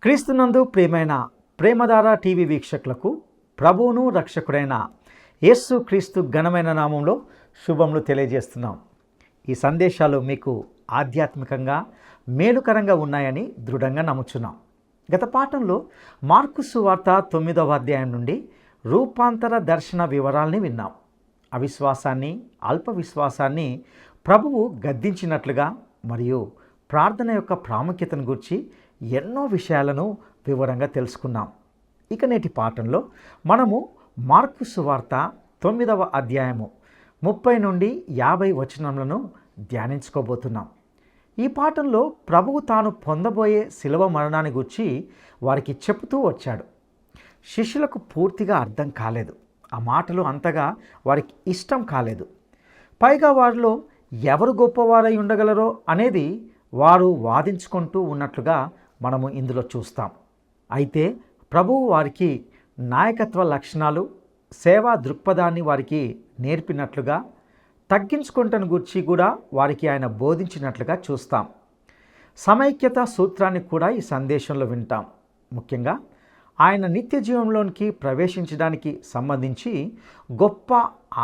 క్రీస్తునందు ప్రియమైన ప్రేమధార టీవీ వీక్షకులకు ప్రభువును రక్షకుడైన యేసు క్రీస్తు ఘనమైన నామంలో శుభములు తెలియజేస్తున్నాం. ఈ సందేశాలు మీకు ఆధ్యాత్మికంగా మేలుకరంగా ఉన్నాయని దృఢంగా నమ్ముచున్నాం. గత పాఠంలో మార్కు సువార్త 9వ అధ్యాయం నుండి రూపాంతర దర్శన వివరాల్ని విన్నాం. అవిశ్వాసాన్ని, అల్ప విశ్వాసాన్ని ప్రభువు గద్దించినట్లుగా మరియు ప్రార్థన యొక్క ప్రాముఖ్యతను గురించి ఎన్నో విషయాలను వివరంగా తెలుసుకున్నాం. ఇక నేటి పాఠంలో మనము మార్కు సువార్త 9వ అధ్యాయము 30 నుండి 50 వచనములను ధ్యానించుకోబోతున్నాం. ఈ పాఠంలో ప్రభువు తాను పొందబోయే శిలువ మరణాన్ని గురించి వారికి చెబుతూ వచ్చాడు. శిష్యులకు పూర్తిగా అర్థం కాలేదు. ఆ మాటలు అంతగా వారికి ఇష్టం కాలేదు. పైగా వారిలో ఎవరు గొప్పవారై ఉండగలరో అనేది వారు వాదించుకుంటూ ఉన్నట్లుగా మనము ఇందులో చూస్తాం. అయితే ప్రభువు వారికి నాయకత్వ లక్షణాలు, సేవా దృక్పథాన్ని వారికి నేర్పినట్లుగా, తగ్గించుకుంటను గురించి కూడా వారికి ఆయన బోధించినట్లుగా చూస్తాం. సమైక్యత సూత్రాన్ని కూడా ఈ సందేశంలో వింటాం. ముఖ్యంగా ఆయన నిత్య జీవంలోనికి ప్రవేశించడానికి సంబంధించి గొప్ప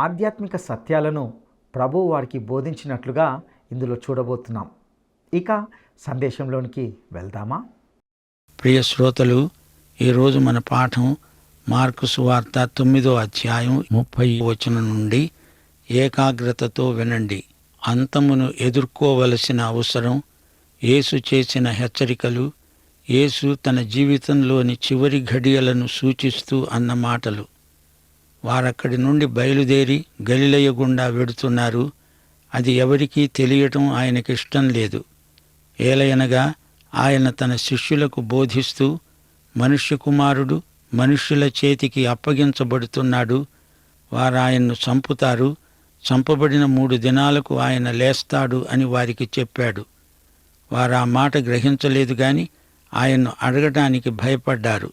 ఆధ్యాత్మిక సత్యాలను ప్రభువు వారికి బోధించినట్లుగా ఇందులో చూడబోతున్నాం. ఇక సందేశంలోనికి వెళ్దామా? ప్రియ శ్రోతలు, ఈరోజు మన పాఠం మార్కు సువార్త 9వ అధ్యాయం 30 వచనం నుండి. ఏకాగ్రతతో వినండి. అంతమును ఎదుర్కోవలసిన అవసరం, యేసు చేసిన హెచ్చరికలు, యేసు తన జీవితంలోని చివరి ఘడియలను సూచిస్తూ అన్న మాటలు. వారక్కడి నుండి బయలుదేరి గలిలయ గుండా వెడుతున్నారు. అది ఎవరికీ తెలియటం ఆయనకిష్టం లేదు. ఏలయనగా ఆయన తన శిష్యులకు బోధిస్తూ, మనుష్య కుమారుడు మనుష్యుల చేతికి అప్పగించబడుతున్నాడు, వారాయన్ను చంపుతారు, చంపబడిన 3 దినాలకు ఆయన లేస్తాడు అని వారికి చెప్పాడు. వారా మాట గ్రహించలేదు గాని ఆయన్ను అడగటానికి భయపడ్డారు.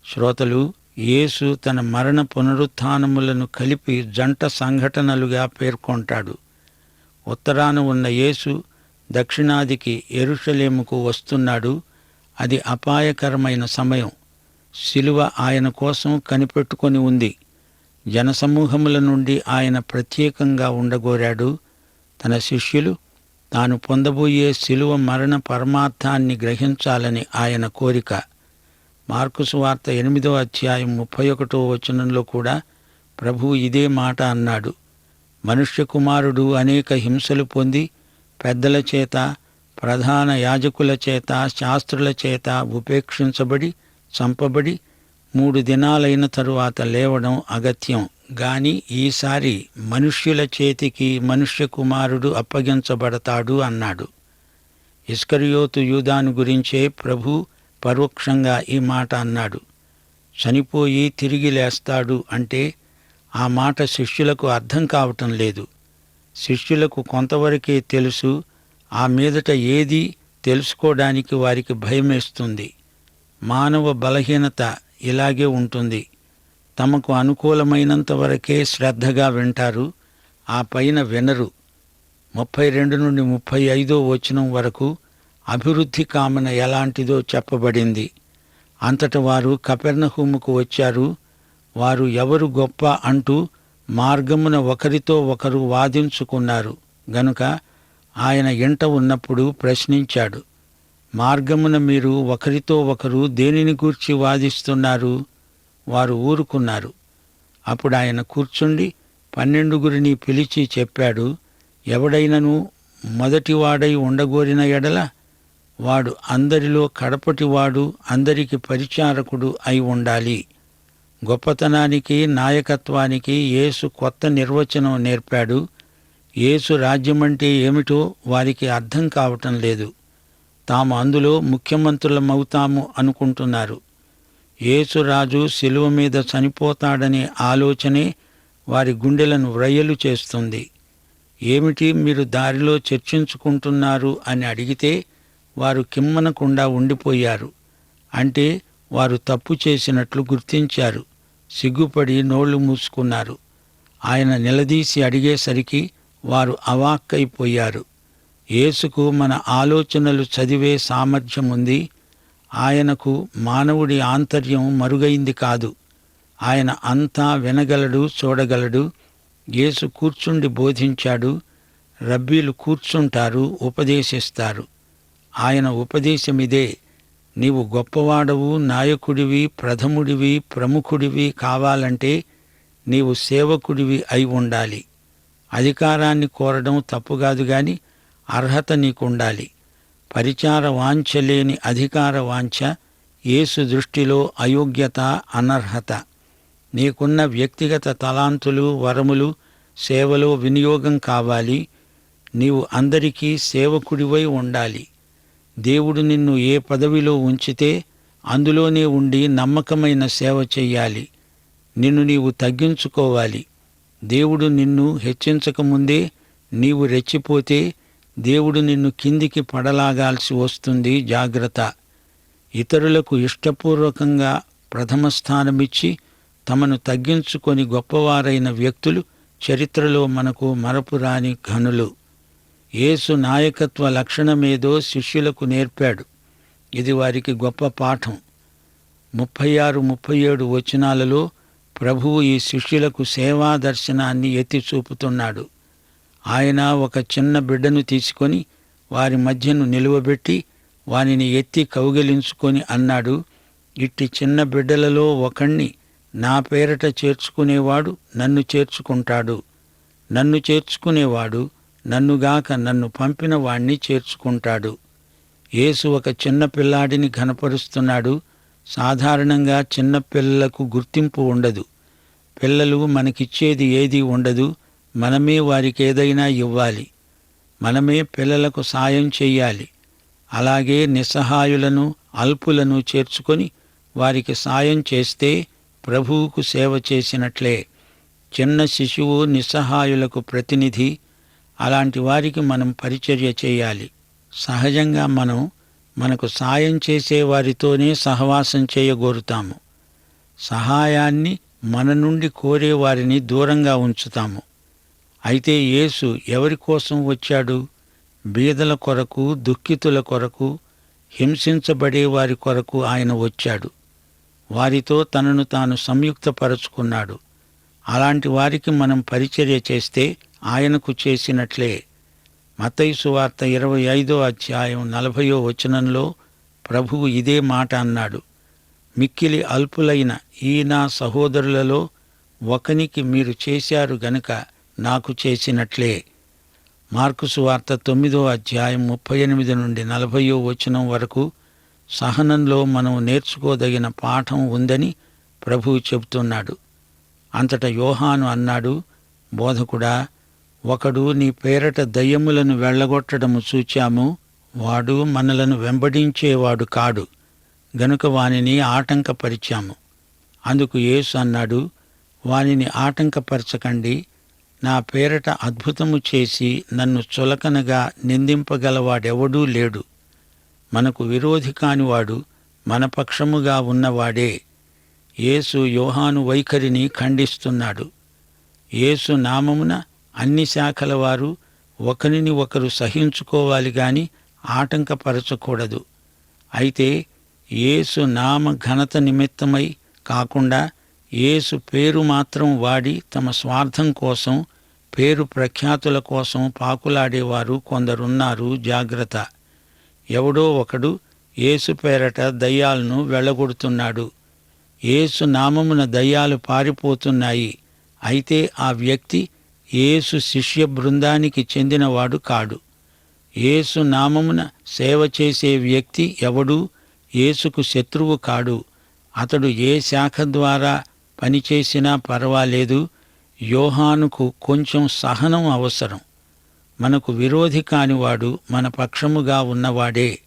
శ్రోతలు, యేసు తన మరణ పునరుత్థానములను కలిపి జంట సంఘటనలుగా పేర్కొంటాడు. ఉత్తరాన ఉన్న యేసు దక్షిణాదికి యెరూషలేముకు వస్తున్నాడు. అది అపాయకరమైన సమయం. శిలువ ఆయన కోసం కనిపెట్టుకొని ఉంది. జనసమూహముల నుండి ఆయన ప్రత్యేకంగా ఉండగోరాడు. తన శిష్యులు తాను పొందబోయే శిలువ మరణ పరమార్థాన్ని గ్రహించాలని ఆయన కోరిక. మార్కు సువార్త 8వ అధ్యాయం 31వ వచనంలో కూడా ప్రభువు ఇదే మాట అన్నాడు. మనుష్య కుమారుడు అనేక హింసలు పొంది పెద్దల చేత, ప్రధాన యాజకుల చేత, శాస్త్రుల చేత ఉపేక్షించబడి చంపబడి 3 దినాలైన తరువాత లేవడం అగత్యం. గాని ఈసారి మనుష్యుల చేతికి మనుష్య కుమారుడు అప్పగించబడతాడు అన్నాడు. ఇస్కరియోతు యూదాను గురించే ప్రభు పరోక్షంగా ఈ మాట అన్నాడు. చనిపోయి తిరిగి లేస్తాడు అంటే ఆ మాట శిష్యులకు అర్థం కావటం లేదు. శిష్యులకు కొంతవరకే తెలుసు. ఆ మీదట ఏదీ తెలుసుకోవడానికి వారికి భయమేస్తుంది. మానవ బలహీనత ఇలాగే ఉంటుంది. తమకు అనుకూలమైనంత వరకే శ్రద్ధగా వింటారు, ఆ పైన వినరు. 32 నుండి 35వ వచనం వరకు అభివృద్ధి కామన ఎలాంటిదో చెప్పబడింది. అంతట వారు కపెర్నహూముకు వచ్చారు. వారు ఎవరు గొప్ప అంటూ మార్గమున ఒకరితో ఒకరు వాదించుకున్నారు గనుక ఆయన ఇంట ఉన్నప్పుడు ప్రశ్నించాడు. మార్గమున మీరు ఒకరితో ఒకరు దేనిని గూర్చి వాదిస్తున్నారు? వారు ఊరుకున్నారు. అప్పుడు ఆయన కూర్చుండి 12 పిలిచి చెప్పాడు, ఎవడైనను మొదటివాడై ఉండగోరిన ఎడల వాడు అందరిలో కడపటివాడు, అందరికి పరిచారకుడు అయి ఉండాలి. గొప్పతనానికి, నాయకత్వానికి యేసు కొత్త నిర్వచనం నేర్పాడు. యేసు రాజ్యమంటే ఏమిటో వారికి అర్థం కావటం లేదు. తాము అందులో ముఖ్యమంత్రులమవుతాము అనుకుంటున్నారు. యేసు రాజు శిలువ మీద చనిపోతాడనే ఆలోచనే వారి గుండెలను వ్రయ్యలు చేస్తుంది. ఏమిటి మీరు దారిలో చర్చించుకుంటున్నారు అని అడిగితే వారు కిమ్మనకుండా ఉండిపోయారు. అంటే వారు తప్పు చేసినట్లు గుర్తించారు. సిగ్గుపడి నోళ్లు మూసుకున్నారు. ఆయన నిలదీసి అడిగేసరికి వారు అవాక్కైపోయారు. యేసుకు మన ఆలోచనలు చదివే సామర్థ్యముంది. ఆయనకు మానవుడి ఆంతర్యం మరుగైంది కాదు. ఆయన అంతా వినగలడు, చూడగలడు. యేసు కూర్చుండి బోధించాడు. రబ్బీలు కూర్చుంటారు, ఉపదేశిస్తారు. ఆయన ఉపదేశమిదే. నీవు గొప్పవాడవు, నాయకుడివి, ప్రథముడివి, ప్రముఖుడివి కావాలంటే నీవు సేవకుడివి అయి ఉండాలి. అధికారాన్ని కోరడం తప్పుగాదు గాని అర్హత నీకుండాలి. పరిచార వాంఛ లేని అధికార వాంఛ యేసు దృష్టిలో అయోగ్యత, అనర్హత. నీకున్న వ్యక్తిగత తలాంతులు, వరములు సేవలో వినియోగం కావాలి. నీవు అందరికీ సేవకుడివై ఉండాలి. దేవుడు నిన్ను ఏ పదవిలో ఉంచితే అందులోనే ఉండి నమ్మకమైన సేవ చెయ్యాలి. నిన్ను నీవు తగ్గించుకోవాలి. దేవుడు నిన్ను హెచ్చించకముందే నీవు రెచ్చిపోతే దేవుడు నిన్ను కిందికి పడలాగాల్సి వస్తుంది. జాగ్రత్త. ఇతరులకు ఇష్టపూర్వకంగా ప్రథమ స్థానమిచ్చి తమను తగ్గించుకొని గొప్పవారైన వ్యక్తులు చరిత్రలో మనకు మరపురాని ఘనులు. యేసు నాయకత్వ లక్షణమేదో శిష్యులకు నేర్పాడు. ఇది వారికి గొప్ప పాఠం. 36, 37 వచనాలలో ప్రభువు ఈ శిష్యులకు సేవా దర్శనాన్ని ఎత్తి చూపుతున్నాడు. ఆయన ఒక చిన్న బిడ్డను తీసుకొని వారి మధ్యను నిలువబెట్టి వానిని ఎత్తి కౌగిలించుకొని అన్నాడు, ఇట్టి చిన్న బిడ్డలలో ఒకణ్ణి నా పేరట చేర్చుకునేవాడు నన్ను చేర్చుకుంటాడు. నన్ను చేర్చుకునేవాడు నన్నుగాక నన్ను పంపిన వాణ్ణి చేర్చుకుంటాడు. యేసు ఒక చిన్న పిల్లాడిని ఘనపరుస్తున్నాడు. సాధారణంగా చిన్న పిల్లలకు గుర్తింపు ఉండదు. పిల్లలు మనకిచ్చేది ఏదీ ఉండదు. మనమే వారికి ఏదైనా ఇవ్వాలి. మనమే పిల్లలకు సాయం చెయ్యాలి. అలాగే నిస్సహాయులను, అల్పులను చేర్చుకొని వారికి సాయం చేస్తే ప్రభువుకు సేవ చేసినట్లే. చిన్న శిశువు నిస్సహాయులకు ప్రతినిధి. అలాంటి వారికి మనం పరిచర్య చేయాలి. సహజంగా మనం మనకు సాయం చేసే వారితోనే సహవాసం చేయగోరుతాము. సహాయాన్ని మన నుండి కోరే వారిని దూరంగా ఉంచుతాము. అయితే యేసు ఎవరి కోసం వచ్చాడు? బీదల కొరకు, దుఃఖితుల కొరకు, హింసించబడే వారి కొరకు ఆయన వచ్చాడు. వారితో తనను తాను సంయుక్తపరుచుకున్నాడు. అలాంటి వారికి మనం పరిచర్య చేస్తే ఆయనకు చేసినట్లే. మత్తయి సువార్త 25వ అధ్యాయం 40వ వచనంలో ప్రభువు ఇదే మాట అన్నాడు. మిక్కిలి అల్పులైన ఈ నా సహోదరులలో ఒకనికి మీరు చేశారు గనుక నాకు చేసినట్లే. మార్కు సువార్త 9వ అధ్యాయం 38 నుండి 40వ వచనం వరకు సహనంలో మనం నేర్చుకోదగిన పాఠం ఉందని ప్రభువు చెబుతున్నాడు. అంతటా యోహాను అన్నాడు, బోధకుడా, ఒకడు నీ పేరట దయ్యములను వెళ్ళగొట్టడము చూచాము. వాడు మనలను వెంబడించేవాడు కాడు గనుక వానిని ఆటంకపరిచాము. అందుకు యేసు అన్నాడు, వానిని ఆటంకపరచకండి. నా పేరట అద్భుతము చేసి నన్ను చులకనగా నిందింపగలవాడెవడూ లేడు. మనకు విరోధి కానివాడు మన పక్షముగా ఉన్నవాడే. యేసు యోహాను వైఖరిని ఖండిస్తున్నాడు. యేసు నామమున అన్ని శాఖల వారు ఒకరిని ఒకరు సహించుకోవాలి గాని ఆటంకపరచకూడదు. అయితే యేసు నామ ఘనత నిమిత్తమై కాకుండా యేసు పేరు మాత్రం వాడి తమ స్వార్థం కోసం, పేరు ప్రఖ్యాతుల కోసం పాకులాడేవారు కొందరున్నారు. జాగ్రత్త. ఎవడో ఒకడు యేసు పేరట దయ్యాలను వెళ్ళగొడుతున్నాడు. యేసు నామమున దయ్యాలు పారిపోతున్నాయి. అయితే ఆ వ్యక్తి యేసు శిష్య బృందానికి చెందినవాడు కాడు. యేసు నామమున సేవ చేసే వ్యక్తి ఎవడూ యేసుకు శత్రువు కాడు. అతడు ఏ శాఖ ద్వారా పనిచేసినా పర్వాలేదు. యోహానుకు కొంచెం సహనం అవసరం. మనకు విరోధి కానివాడు మన పక్షముగా ఉన్నవాడే.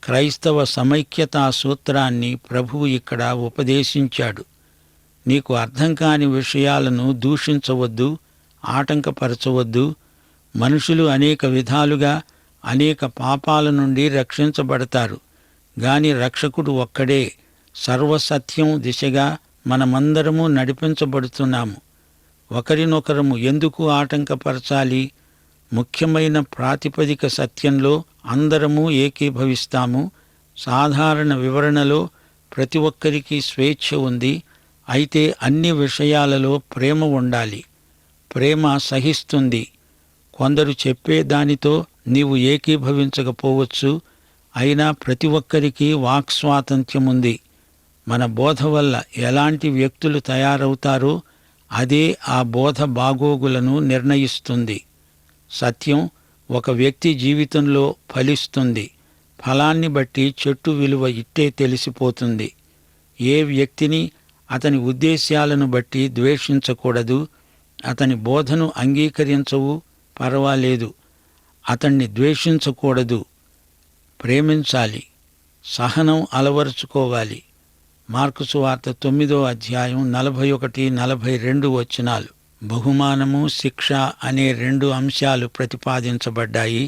క్రైస్తవ సమైక్యతా సూత్రాన్ని ప్రభువు ఇక్కడ ఉపదేశించాడు. నీకు అర్థం కాని విషయాలను దూషించవద్దు, ఆటంకపరచవద్దు. మనుషులు అనేక విధాలుగా అనేక పాపాల నుండి రక్షించబడతారు. గాని రక్షకుడు ఒక్కడే. సర్వసత్యం దిశగా మనమందరము నడిపించబడుతున్నాము. ఒకరినొకరము ఎందుకు ఆటంకపరచాలి? ముఖ్యమైన ప్రాతిపదిక సత్యంలో అందరము ఏకీభవిస్తాము. సాధారణ వివరణలో ప్రతి ఒక్కరికి స్వేచ్ఛ ఉంది. అయితే అన్ని విషయాలలో ప్రేమ ఉండాలి. ప్రేమ సహిస్తుంది. కొందరు చెప్పేదానితో నీవు ఏకీభవించకపోవచ్చు. అయినా ప్రతి ఒక్కరికి వాక్ స్వాతంత్ర్యం ఉంది. మన బోధ వల్ల ఎలాంటి వ్యక్తులు తయారవుతారో అదే ఆ బోధ బాగోగులను నిర్ణయిస్తుంది. సత్యం ఒక వ్యక్తి జీవితంలో ఫలిస్తుంది. ఫలాన్ని బట్టి చెట్టు విలువ ఇట్టే తెలిసిపోతుంది. ఏ వ్యక్తిని అతని ఉద్దేశ్యాలను బట్టి ద్వేషించకూడదు. అతని బోధను అంగీకరించవు, పర్వాలేదు. అతన్ని ద్వేషించకూడదు, ప్రేమించాలి, సహనం అలవరుచుకోవాలి. మార్కు సువార్త 9వ అధ్యాయం 41-42 వచనాలు. బహుమానము, శిక్ష అనే 2 అంశాలు ప్రతిపాదించబడ్డాయి.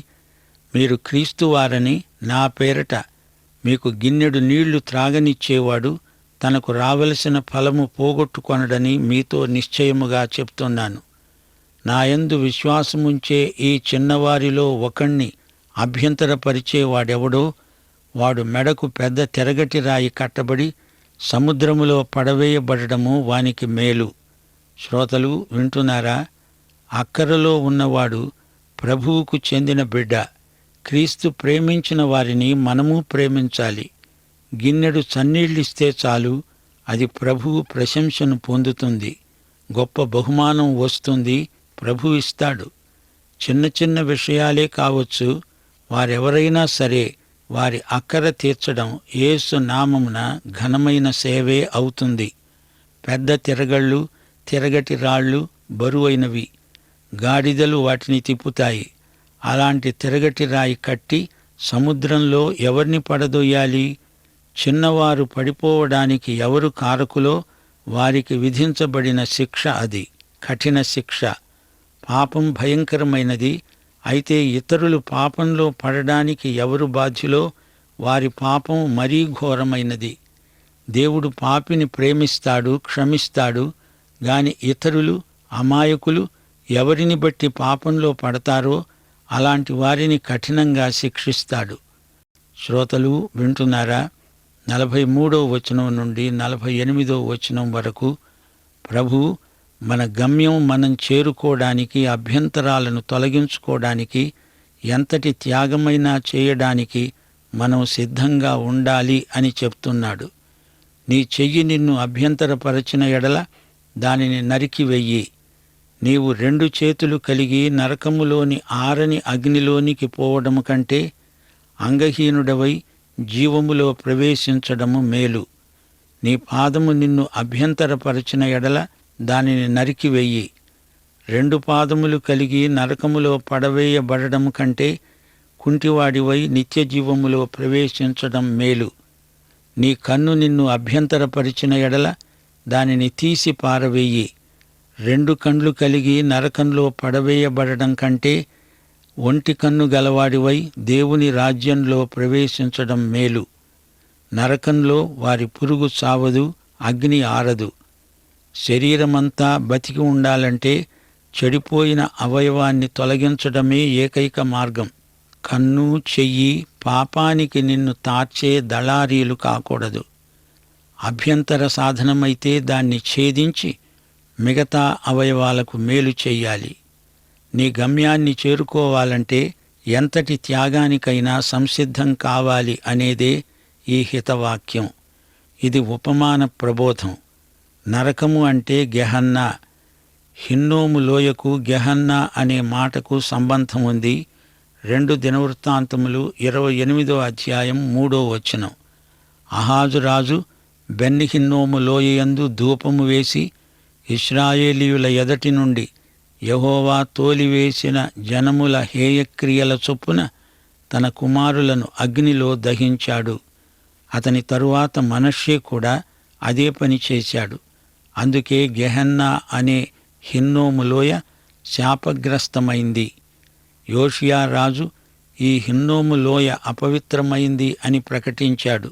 మీరు క్రీస్తువారని నా పేరట మీకు గిన్నెడు నీళ్లు త్రాగనిచ్చేవాడు తనకు రావలసిన ఫలము పోగొట్టుకొనడని మీతో నిశ్చయముగా చెప్తున్నాను. నాయందు విశ్వాసముంచే ఈ చిన్నవారిలో ఒకణ్ణి అభ్యంతరపరిచేవాడెవడో వాడు మెడకు పెద్ద తెరగటి రాయి కట్టబడి సముద్రములో పడవేయబడడము వానికి మేలు. శ్రోతలు వింటున్నారా? అక్కరలో ఉన్నవాడు ప్రభువుకు చెందిన బిడ్డ. క్రీస్తు ప్రేమించిన వారిని మనము ప్రేమించాలి. గిన్నెడు చన్నీళ్ళిస్తే చాలు, అది ప్రభువు ప్రశంసను పొందుతుంది. గొప్ప బహుమానం వస్తుంది, ప్రభు ఇస్తాడు. చిన్న చిన్న విషయాలే కావచ్చు, వారెవరైనా సరే వారి అక్కర తీర్చడం యేసు నామమున ఘనమైన సేవే అవుతుంది. పెద్ద తిరగళ్ళు, తిరగటి రాళ్ళు బరువైనవి. గాడిదలు వాటిని తిప్పుతాయి. అలాంటి తిరగటి రాయి కట్టి సముద్రంలో ఎవరిని పడదొయ్యాలి? చిన్నవారు పడిపోవడానికి ఎవరు కారకులో వారికి విధించబడిన శిక్ష అది, కఠిన శిక్ష. పాపం భయంకరమైనది. అయితే ఇతరులు పాపంలో పడడానికి ఎవరు బాధ్యులో వారి పాపం మరీ ఘోరమైనది. దేవుడు పాపిని ప్రేమిస్తాడు, క్షమిస్తాడు. గాని ఇతరులు, అమాయకులు ఎవరిని బట్టి పాపంలో పడతారో అలాంటి వారిని కఠినంగా శిక్షిస్తాడు. శ్రోతలు వింటున్నారా? 43వ వచనం నుండి 48వ వచనం వరకు ప్రభు మన గమ్యం మనం చేరుకోవడానికి, అభ్యంతరాలను తొలగించుకోవడానికి, ఎంతటి త్యాగమైనా చేయడానికి మనం సిద్ధంగా ఉండాలి అని చెప్తున్నాడు. నీ చెయ్యి నిన్ను అభ్యంతరపరచిన ఎడల దానిని నరికివెయ్యి. నీవు 2 చేతులు కలిగి నరకములోని ఆరని అగ్నిలోనికి పోవడము కంటే అంగహీనుడవై జీవములో ప్రవేశించడము మేలు. నీ పాదము నిన్ను అభ్యంతరపరచిన ఎడల దానిని నరికివెయ్యి. 2 పాదములు కలిగి నరకములో పడవేయబడడం కంటే కుంటివాడివై నిత్యజీవములో ప్రవేశించడం మేలు. నీ కన్ను నిన్ను అభ్యంతరపరిచిన ఎడల దానిని తీసి పారవేయి. 2 కండ్లు కలిగి నరకంలో పడవేయబడడం కంటే ఒంటి కన్ను గలవాడివై దేవుని రాజ్యంలో ప్రవేశించడం మేలు. నరకంలో వారి పురుగు చావదు, అగ్ని ఆరదు. శరీరమంతా బతికి ఉండాలంటే చెడిపోయిన అవయవాన్ని తొలగించడమే ఏకైక మార్గం. కన్ను, చెయ్యి పాపానికి నిన్ను తార్చే దళారీలు కాకూడదు. అభ్యంతర సాధనమైతే దాన్ని ఛేదించి మిగతా అవయవాలకు మేలు చెయ్యాలి. నీ గమ్యాన్ని చేరుకోవాలంటే ఎంతటి త్యాగానికైనా సంసిద్ధం కావాలి అనేదే ఈ హితవాక్యం. ఇది ఉపమాన ప్రబోధం. నరకము అంటే గెహన్నా. హిన్నోము లోయకు గెహన్నా అనే మాటకు సంబంధం ఉంది. 2 దినవృత్తాంతములు 28వ అధ్యాయం 3వ వచనం. అహాజు రాజు బెన్నిహిన్నోము లోయయందు ధూపము వేసి ఇశ్రాయేలీయుల ఎదటి నుండి యెహోవా తోలివేసిన జనముల హేయక్రియల చొప్పున తన కుమారులను అగ్నిలో దహించాడు. అతని తరువాత మనష్షే కూడా అదే పని చేశాడు. అందుకే గెహన్నా అనే హిన్నోము లోయ శాపగ్రస్తమైంది. యోషియా రాజు ఈ హిన్నోము లోయ అపవిత్రమైంది అని ప్రకటించాడు.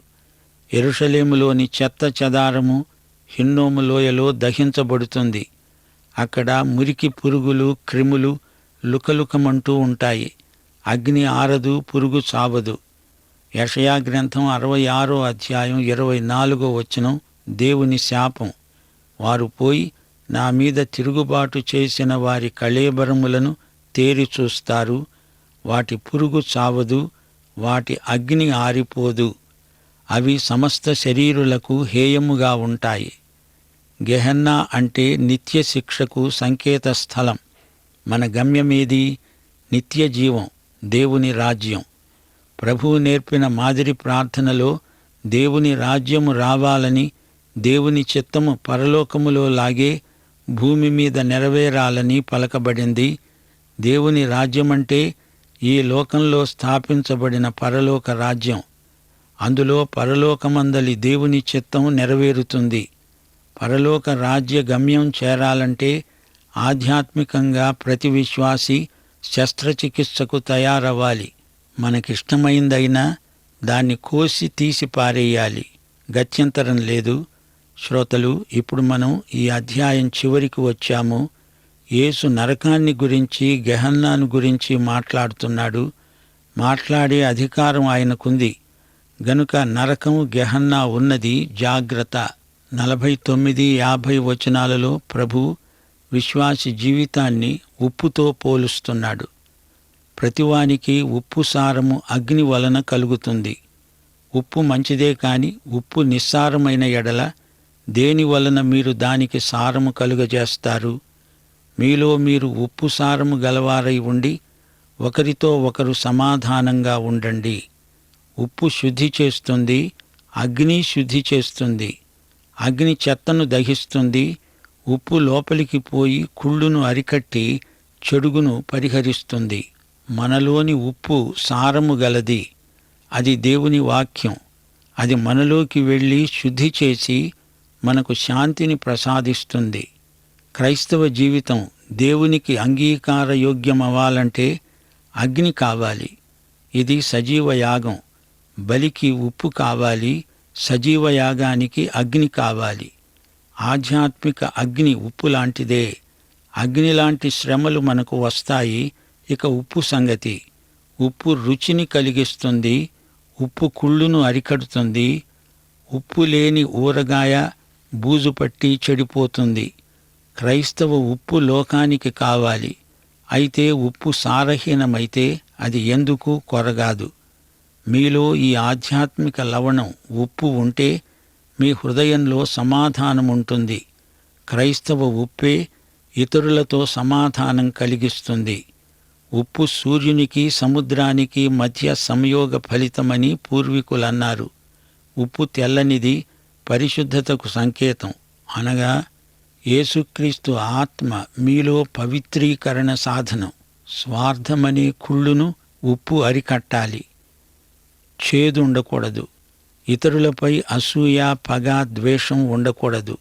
యెరూషలేములోని చెత్త చెదారము హిన్నోము లోయలో దహించబడుతుంది. అక్కడ మురికి పురుగులు, క్రిములు లుకలుకమంటూ ఉంటాయి. అగ్ని ఆరదు, పురుగు చావదు. యెషయా గ్రంథం 66 అధ్యాయం 24 వచనం దేవుని శాపం. వారు పోయి నా మీద తిరుగుబాటు చేసిన వారి కళేబరములను తేరి చూస్తారు. వాటి పురుగు చావదు, వాటి అగ్ని ఆరిపోదు. అవి సమస్త శరీరులకు హేయముగా ఉంటాయి. గెహన్నా అంటే నిత్య శిక్షకు సంకేత స్థలం. మన గమ్యమేది? నిత్య జీవం, దేవుని రాజ్యం. ప్రభువు నేర్పిన మాదిరి ప్రార్థనలో దేవుని రాజ్యము రావాలని, దేవుని చిత్తము పరలోకములో లాగే భూమి మీద నెరవేరాలని పలకబడింది. దేవుని రాజ్యమంటే ఈ లోకంలో స్థాపించబడిన పరలోక రాజ్యం. అందులో పరలోకమందలి దేవుని చిత్తం నెరవేరుతుంది. పరలోక రాజ్య గమ్యం చేరాలంటే ఆధ్యాత్మికంగా ప్రతి విశ్వాసి శస్త్రచికిత్సకు తయారవ్వాలి. మనకిష్టమైందైనా దాన్ని కోసి తీసి పారేయాలి. గత్యంతరం లేదు. శ్రోతలు, ఇప్పుడు మనం ఈ అధ్యాయం చివరికి వచ్చాము. యేసు నరకాన్ని గురించి, గెహన్నాను గురించి మాట్లాడుతున్నాడు. మాట్లాడే అధికారం ఆయనకుంది గనుక నరకం, గెహన్నా ఉన్నది. జాగ్రత్త. 49, 50 వచనాలలో ప్రభు విశ్వాసి జీవితాన్ని ఉప్పుతో పోలుస్తున్నాడు. ప్రతివానికి ఉప్పు సారము అగ్ని వలన కలుగుతుంది. ఉప్పు మంచిదే కాని ఉప్పు నిస్సారమైన ఎడల దేని వలన మీరు దానికి సారము కలుగజేస్తారు? మీలో మీరు ఉప్పు సారము గలవారై ఉండి ఒకరితో ఒకరు సమాధానంగా ఉండండి. ఉప్పు శుద్ధి చేస్తుంది, అగ్ని శుద్ధి చేస్తుంది. అగ్ని చెత్తను దహిస్తుంది, ఉప్పు లోపలికి పోయి కుళ్ళును అరికట్టి చెడుగును పరిహరిస్తుంది. మనలోని ఉప్పు సారము గలది. అది దేవుని వాక్యం. అది మనలోకి వెళ్ళి శుద్ధి చేసి మనకు శాంతిని ప్రసాదిస్తుంది. క్రైస్తవ జీవితం దేవునికి అంగీకారయోగ్యమవ్వాలంటే అగ్ని కావాలి. ఇది సజీవ యాగం. బలికి ఉప్పు కావాలి, సజీవ యాగానికి అగ్ని కావాలి. ఆధ్యాత్మిక అగ్ని ఉప్పు లాంటిదే. అగ్ని లాంటి శ్రమలు మనకు వస్తాయి. ఇక ఉప్పు సంగతి. ఉప్పు రుచిని కలిగిస్తుంది, ఉప్పు కుళ్ళును అరికడుతుంది. ఉప్పు లేని ఊరగాయ బూజు పట్టి చెడిపోతుంది. క్రైస్తవ ఉప్పు లోకానికి కావాలి. అయితే ఉప్పు సారహీనమైతే అది ఎందుకు కొరగాదు. మీలో ఈ ఆధ్యాత్మిక లవణం, ఉప్పు ఉంటే మీ హృదయంలో సమాధానముంటుంది. క్రైస్తవ ఉప్పే ఇతరులతో సమాధానం కలిగిస్తుంది. ఉప్పు సూర్యునికి, సముద్రానికి మధ్య సంయోగ ఫలితమని పూర్వీకులన్నారు. ఉప్పు తెల్లనిది, పరిశుద్ధతకు సంకేతం. అనగా యేసుక్రీస్తు ఆత్మ మీలో పవిత్రీకరణ సాధనం. స్వార్థమనే కుళ్ళును ఉప్పు అరికట్టాలి. చేదు ఉండకూడదు. ఇతరులపై అసూయ, పగ, ద్వేషం ఉండకూడదు.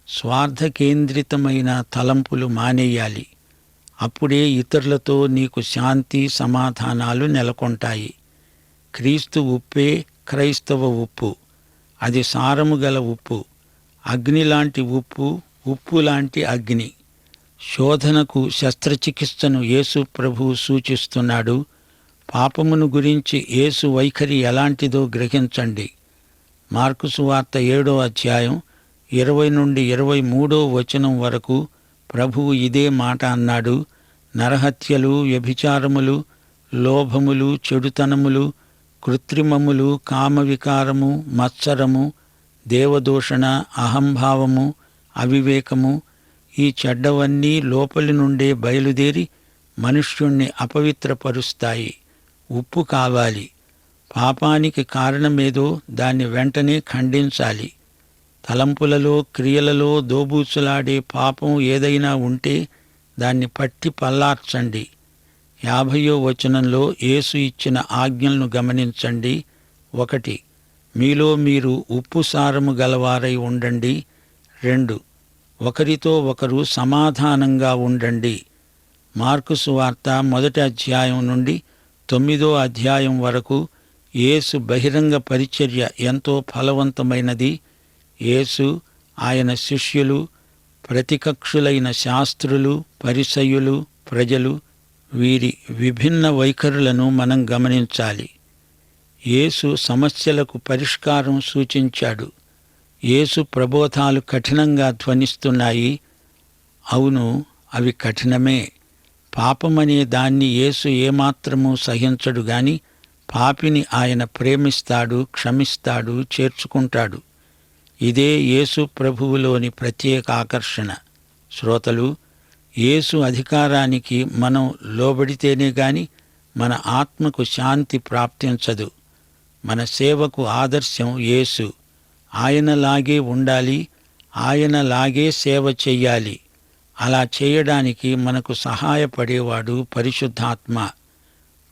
స్వార్థ కేంద్రితమైన తలంపులు మానేయాలి. అప్పుడే ఇతరులతో నీకు శాంతి, సమాధానాలు నెలకొంటాయి. క్రీస్తు ఉప్పే క్రైస్తవ ఉప్పు. అది సారము గల ఉప్పు. అగ్ని లాంటి ఉప్పు, ఉప్పు లాంటి అగ్ని. శోధనకు శస్త్రచికిత్సను యేసు ప్రభువు సూచిస్తున్నాడు. పాపమును గురించి యేసు వైఖరి ఎలాంటిదో గ్రహించండి. మార్కు సువార్త 7వ అధ్యాయం 20 నుండి 23వ వచనం వరకు ప్రభువు ఇదే మాట అన్నాడు. నరహత్యలు, వ్యభిచారములు, లోభములు, చెడుతనములు, కృత్రిమములు, కామవికారము, మత్సరము, దేవదూషణ, అహంభావము, అవివేకము, ఈ చెడ్డవన్నీ లోపలి నుండే బయలుదేరి మనుష్యుణ్ణి అపవిత్రపరుస్తాయి. ఉప్పు కావాలి. పాపానికి కారణమేదో దాన్ని వెంటనే ఖండించాలి. తలంపులలో, క్రియలలో దోబూచులాడే పాపం ఏదైనా ఉంటే దాన్ని పట్టి పల్లార్చండి. 50వ వచనంలో యేసు ఇచ్చిన ఆజ్ఞలను గమనించండి. 1. మీలో మీరు ఉప్పు సారము గలవారై ఉండండి. 2. ఒకరితో ఒకరు సమాధానంగా ఉండండి. మార్కు సువార్త 1వ అధ్యాయం నుండి 9వ అధ్యాయం వరకు యేసు బహిరంగ పరిచర్య ఎంతో ఫలవంతమైనది. యేసు, ఆయన శిష్యులు, ప్రతికక్షులైన శాస్త్రులు, పరిసయ్యులు, ప్రజలు, వీరి విభిన్న వైఖరులను మనం గమనించాలి. యేసు సమస్యలకు పరిష్కారం సూచించాడు. యేసు ప్రబోధాలు కఠినంగా ధ్వనిస్తున్నాయి. అవును, అవి కఠినమే. పాపమనే దాన్ని యేసు ఏమాత్రమూ సహించడు గాని పాపిని ఆయన ప్రేమిస్తాడు, క్షమిస్తాడు, చేర్చుకుంటాడు. ఇదే యేసు ప్రభువులోని ప్రత్యేక ఆకర్షణ. శ్రోతలు, యేసు అధికారానికి మనం లోబడితేనే గాని మన ఆత్మకు శాంతి ప్రాప్తించదు. మన సేవకు ఆదర్శం యేసు. ఆయనలాగే ఉండాలి, ఆయనలాగే సేవ చెయ్యాలి. అలా చేయడానికి మనకు సహాయపడేవాడు పరిశుద్ధాత్మ.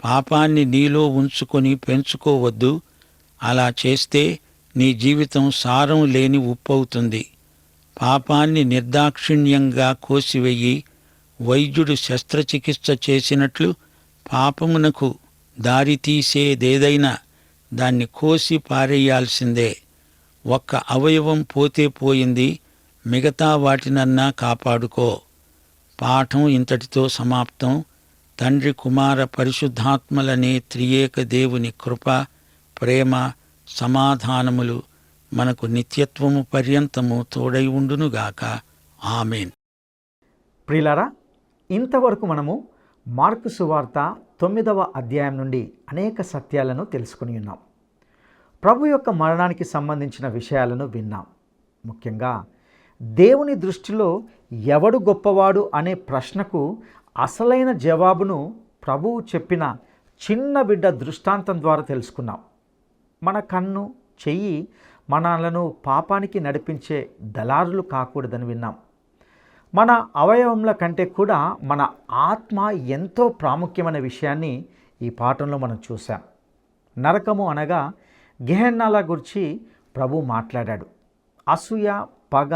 పాపాన్ని నీలో ఉంచుకొని పెంచుకోవద్దు. అలా చేస్తే నీ జీవితం సారం లేని ఉప్పవుతుంది. పాపాన్ని నిర్దాక్షిణ్యంగా కోసివెయ్యి. వైద్యుడు శస్త్రచికిత్స చేసినట్లు పాపమునకు దారితీసేదేదైనా దాన్ని కోసి పారేయాల్సిందే. ఒక్క అవయవం పోతే పోయింది, మిగతా వాటినన్నా కాపాడుకో. పాఠం ఇంతటితో సమాప్తం. తండ్రి, కుమార, పరిశుద్ధాత్మలనే త్రియేక దేవుని కృప, ప్రేమ, సమాధానములు మనకు నిత్యత్వము పర్యంతము తోడై ఉండునుగాక. ఆమేన్. ప్రియులారా, ఇంతవరకు మనము మార్కు సువార్త 9వ అధ్యాయం నుండి అనేక సత్యాలను తెలుసుకుని ఉన్నాం. ప్రభు యొక్క మరణానికి సంబంధించిన విషయాలను విన్నాం. ముఖ్యంగా దేవుని దృష్టిలో ఎవడు గొప్పవాడు అనే ప్రశ్నకు అసలైన జవాబును ప్రభువు చెప్పిన చిన్న బిడ్డ దృష్టాంతం ద్వారా తెలుసుకున్నాం. మన కన్ను, చెయ్యి మనలను పాపానికి నడిపించే దళారులు కాకూడదని విన్నాం. మన అవయవముల కంటే కూడా మన ఆత్మ ఎంతో ప్రాముఖ్యమైన విషయాన్ని ఈ పాఠంలో మనం చూసాం. నరకము అనగా గెహెన్నాల గురించి ప్రభు మాట్లాడాడు. అసూయ, పగ,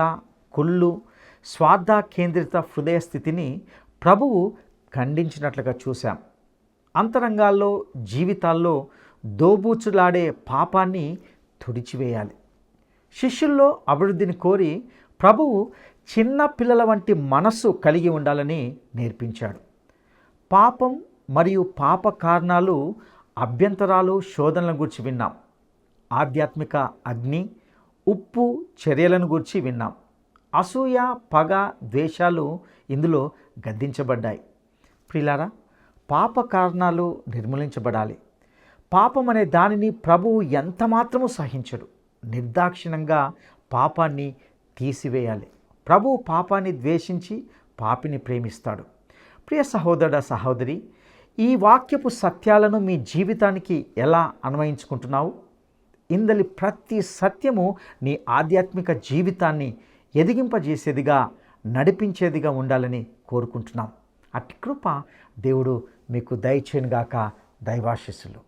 కుళ్ళు, స్వార్థ కేంద్రిత హృదయ స్థితిని ప్రభువు ఖండించినట్లుగా చూశాం. అంతరంగాల్లో, జీవితాల్లో దోబూచులాడే పాపాన్ని తుడిచివేయాలి. శిష్యుల్లో అభివృద్ధిని కోరి ప్రభువు చిన్న పిల్లల వంటి మనస్సు కలిగి ఉండాలని నేర్పించాడు. పాపం మరియు పాప కారణాలు, అభ్యంతరాలు, శోధనల గురించి విన్నాం. ఆధ్యాత్మిక అగ్ని, ఉప్పు చర్యలను గురించి విన్నాం. అసూయ, పగ, ద్వేషాలు ఇందులో గద్దించబడ్డాయి. ప్రియులారా, పాప కారణాలు నిర్మూలించబడాలి. పాపం అనే దానిని ప్రభువు ఎంతమాత్రము సహించడు. నిర్దాక్షిణ్యంగా పాపాన్ని తీసివేయాలి. ప్రభువు పాపాన్ని ద్వేషించి పాపిని ప్రేమిస్తాడు. ప్రియ సహోదర, సహోదరి, ఈ వాక్యపు సత్యాలను మీ జీవితానికి ఎలా అన్వయించుకుంటున్నావు? ఇందలి ప్రతి సత్యము నీ ఆధ్యాత్మిక జీవితాన్ని ఎదిగింపజేసేదిగా, నడిపించేదిగా ఉండాలని కోరుకుంటున్నాం. అట్టి కృప దేవుడు మీకు దయచేయునుగాక. దైవాశీస్సులు.